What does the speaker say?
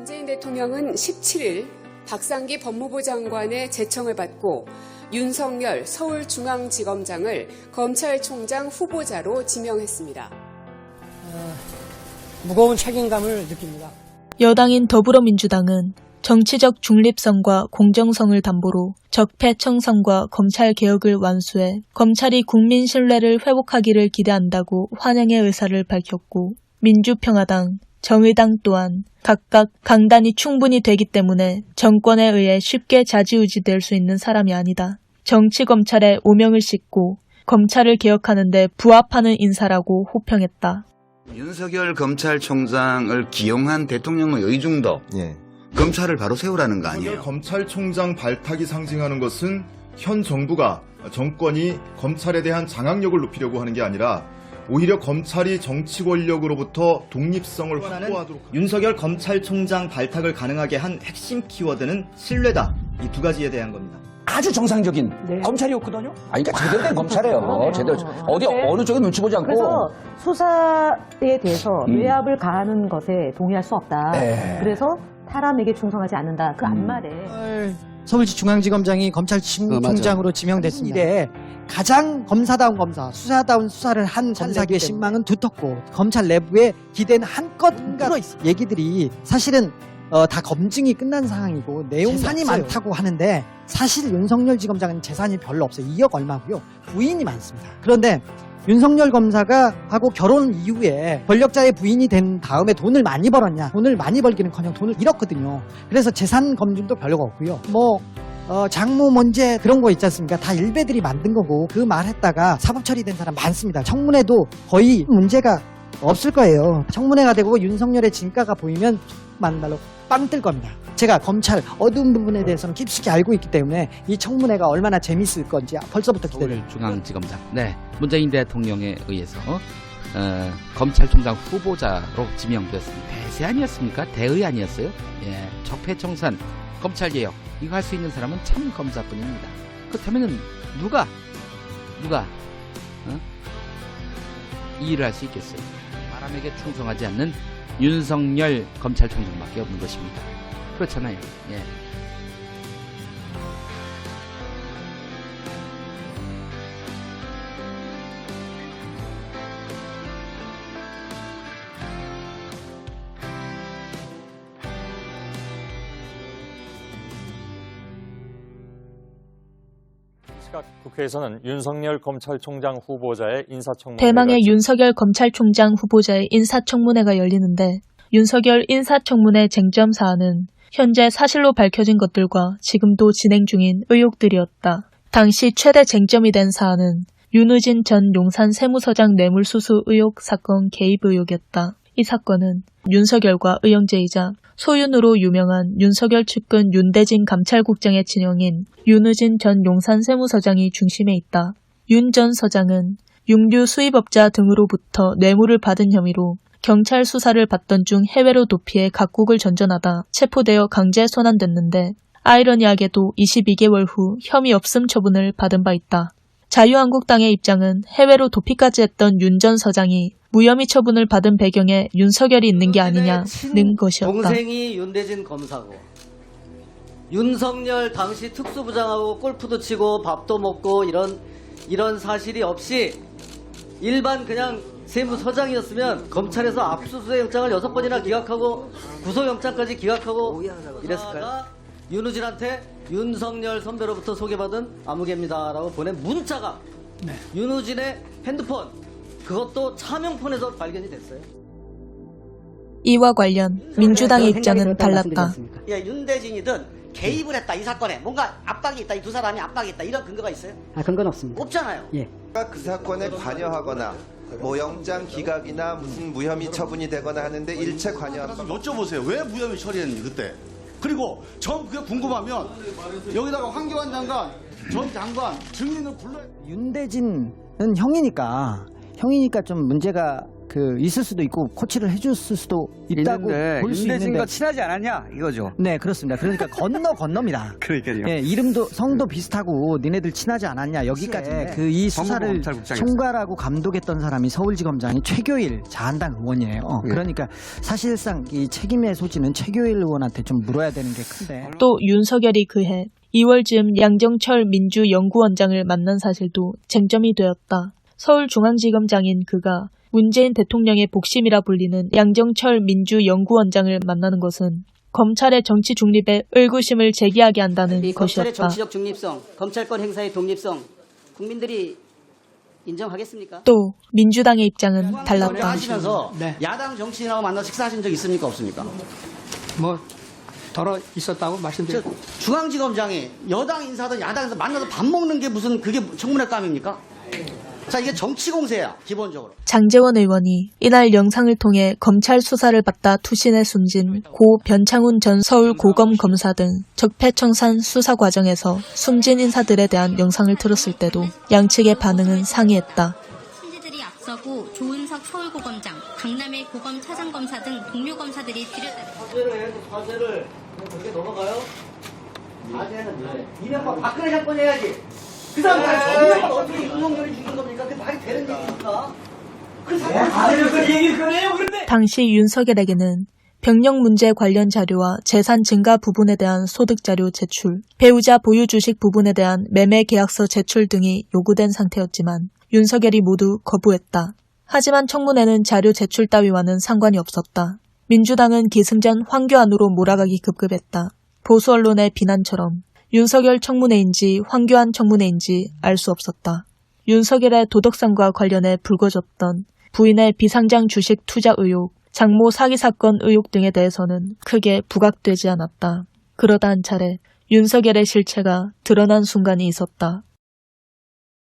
문재인 대통령은 17일 박상기 법무부 장관의 제청을 받고 윤석열 서울중앙지검장을 검찰총장 후보자로 지명했습니다. 무거운 책임감을 느낍니다. 여당인 더불어민주당은 정치적 중립성과 공정성을 담보로 적폐청산과 검찰개혁을 완수해 검찰이 국민 신뢰를 회복하기를 기대한다고 환영의 의사를 밝혔고, 민주평화당, 정의당 또한 각각 강단이 충분히 되기 때문에 정권에 의해 쉽게 좌지우지될 수 있는 사람이 아니다. 정치검찰의 오명을 씻고 검찰을 개혁하는 데 부합하는 인사라고 호평했다. 윤석열 검찰총장을 기용한 대통령의 의중도 검찰을 바로 세우라는 거 아니에요. 검찰총장 발탁이 상징하는 것은 현 정부가 정권이 검찰에 대한 장악력을 높이려고 하는 게 아니라 오히려 검찰이 정치 권력으로부터 독립성을 확보하도록 합니다. 윤석열 검찰총장 발탁을 가능하게 한 핵심 키워드는 신뢰다. 이 두 가지에 대한 겁니다. 아주 정상적인 검찰이었거든요. 아니, 그러니까 제대로 된 검찰이에요. 제대로 어느 쪽에 눈치 보지 않고. 그래서 수사에 대해서 외압을 가하는 것에 동의할 수 없다. 그래서 사람에게 충성하지 않는다. 그 앞말에 서울중앙지검장이 검찰총장으로 지명됐습니다. 이래 가장 검사다운 검사, 수사다운 수사를 한 검사의 신망은 두텁고 검찰 내부에 기대는 한껏 들어 있어. 얘기들이 사실은 다 검증이 끝난 상황이고 내용산이 많다고 하는데 사실 윤석열 지검장은 재산이 별로 없어요. 2억 얼마고요. 부인이 많습니다. 그런데 윤석열 검사가 하고 결혼 이후에 권력자의 부인이 된 다음에 돈을 많이 벌었냐? 돈을 많이 벌기는커녕 돈을 잃었거든요. 그래서 재산 검증도 별로가 없고요. 장모 문제 그런 거 있지 않습니까? 다 일베들이 만든 거고 그 말 했다가 사법 처리된 사람 많습니다. 청문회도 거의 문제가 없을 거예요. 청문회가 되고 윤석열의 진가가 보이면 많은 말로 빵 뜰 겁니다. 제가 검찰 어두운 부분에 대해서는 깊숙이 알고 있기 때문에 이 청문회가 얼마나 재밌을 건지 벌써부터 기대돼요. 서울중앙지검장, 문재인 대통령에 의해서 검찰총장 후보자로 지명되었습니다. 대세 아니었습니까? 대의 아니었어요? 적폐청산, 검찰개혁 이거 할 수 있는 사람은 참 검사뿐입니다. 그렇다면 누가 이 일을 할 수 있겠어요? 사람에게 충성하지 않는 윤석열 검찰총장밖에 없는 것입니다. 그렇잖아요. 국회에서는 윤석열 검찰총장 후보자의 인사청문회 대망의 윤석열 검찰총장 후보자의 인사청문회가 열리는데, 윤석열 인사청문회 쟁점 사안은 현재 사실로 밝혀진 것들과 지금도 진행 중인 의혹들이었다. 당시 최대 쟁점이 된 사안은 윤우진 전 용산 세무서장 뇌물수수 의혹 사건 개입 의혹이었다. 이 사건은 윤석열과 의형제이자 소윤으로 유명한 윤석열 측근 윤대진 감찰국장의 친형인 윤우진 전 용산 세무서장이 중심에 있다. 윤 전 서장은 육류 수입업자 등으로부터 뇌물을 받은 혐의로 경찰 수사를 받던 중 해외로 도피해 각국을 전전하다 체포되어 강제 소환됐는데, 아이러니하게도 22개월 후 혐의 없음 처분을 받은 바 있다. 자유한국당의 입장은 해외로 도피까지 했던 윤 전 서장이 무혐의 처분을 받은 배경에 윤석열이 있는 게 아니냐는 것이었다. 동생이 윤대진 검사고 윤석열 당시 특수부장하고 골프도 치고 밥도 먹고 이런 사실이 없이 일반 그냥 세무서장이었으면 검찰에서 압수수색 영장을 6번이나 기각하고 구속영장까지 기각하고 이랬을까요? 윤우진한테 윤석열 선배로부터 소개받은 아무개입니다라고 보낸 문자가 윤우진의 핸드폰, 그것도 차명폰에서 발견이 됐어요. 이와 관련 민주당의 입장은 달랐다. 윤대진이든 개입을 했다, 이 사건에 뭔가 압박이 있다, 이 두 사람이 압박이 있다, 이런 근거가 있어요? 근거는 없습니다. 없잖아요. 그 사건에 관여하거나 영장 기각이나 무슨 무혐의 처분이 되거나 하는데 일체 관여한 바 여쭤보세요. 왜 무혐의 처리했는지 그때. 그리고 전 그게 궁금하면 여기다가 황교안 장관, 전 장관 증인을 불러야. 윤대진은 형이니까 좀 문제가 있을 수도 있고 코치를 해줬을 수도 있다고 볼 수 있는데 친하지 않았냐 이거죠. 네, 그렇습니다. 그러니까 건너입니다. 그러니까요. 예, 이름도 성도 비슷하고 니네들 친하지 않았냐 여기까지 이 수사를 총괄하고 감독했던 사람이 서울지검장이 최교일 자한당 의원이에요. 그러니까 사실상 이 책임의 소지는 최교일 의원한테 좀 물어야 되는 게 큰데. 또 윤석열이 그해 2월쯤 양정철 민주연구원장을 만난 사실도 쟁점이 되었다. 서울중앙지검장인 그가 문재인 대통령의 복심이라 불리는 양정철 민주연구원장을 만나는 것은 검찰의 정치 중립에 의구심을 제기하게 한다는 이 검찰의 것이었다. 정치적 중립성, 검찰권 행사의 독립성, 국민들이 인정하겠습니까? 또 민주당의 입장은 달랐다. 하시면서 야당 정치인하고 만나 식사하신 적 있습니까, 없습니까? 뭐 덜어 있었다고 말씀드렸고 중앙지검장이 여당 인사든 야당 인사 만나서 밥 먹는 게 무슨 그게 청문회감입니까? 자, 이게 정치 공세야, 기본적으로. 장제원 의원이 이날 영상을 통해 검찰 수사를 받다 투신해 숨진 고 변창훈 전 서울고검 검사 등 적폐청산 수사 과정에서 숨진 인사들에 대한 영상을 들었을 때도 양측의 반응은 상이했다. 신지들이 앞서고 조은석 서울고검장, 강남의 고검 차장검사 등 동료 검사들이 들여다 과제를 그렇게 넘어가요? 과제는 이명박 박근혜 정권 해야지. 그 사람 어떻게 윤석열이 죽인 겁니까? 그게 말이 되는 얘기입니까? 그 사람 얘기를 꺼내요, 그런데. 당시 윤석열에게는 병력 문제 관련 자료와 재산 증가 부분에 대한 소득 자료 제출, 배우자 보유 주식 부분에 대한 매매 계약서 제출 등이 요구된 상태였지만 윤석열이 모두 거부했다. 하지만 청문회는 자료 제출 따위와는 상관이 없었다. 민주당은 기승전 황교안으로 몰아가기 급급했다. 보수 언론의 비난처럼 윤석열 청문회인지 황교안 청문회인지 알 수 없었다. 윤석열의 도덕성과 관련해 불거졌던 부인의 비상장 주식 투자 의혹, 장모 사기 사건 의혹 등에 대해서는 크게 부각되지 않았다. 그러다 한 차례 윤석열의 실체가 드러난 순간이 있었다.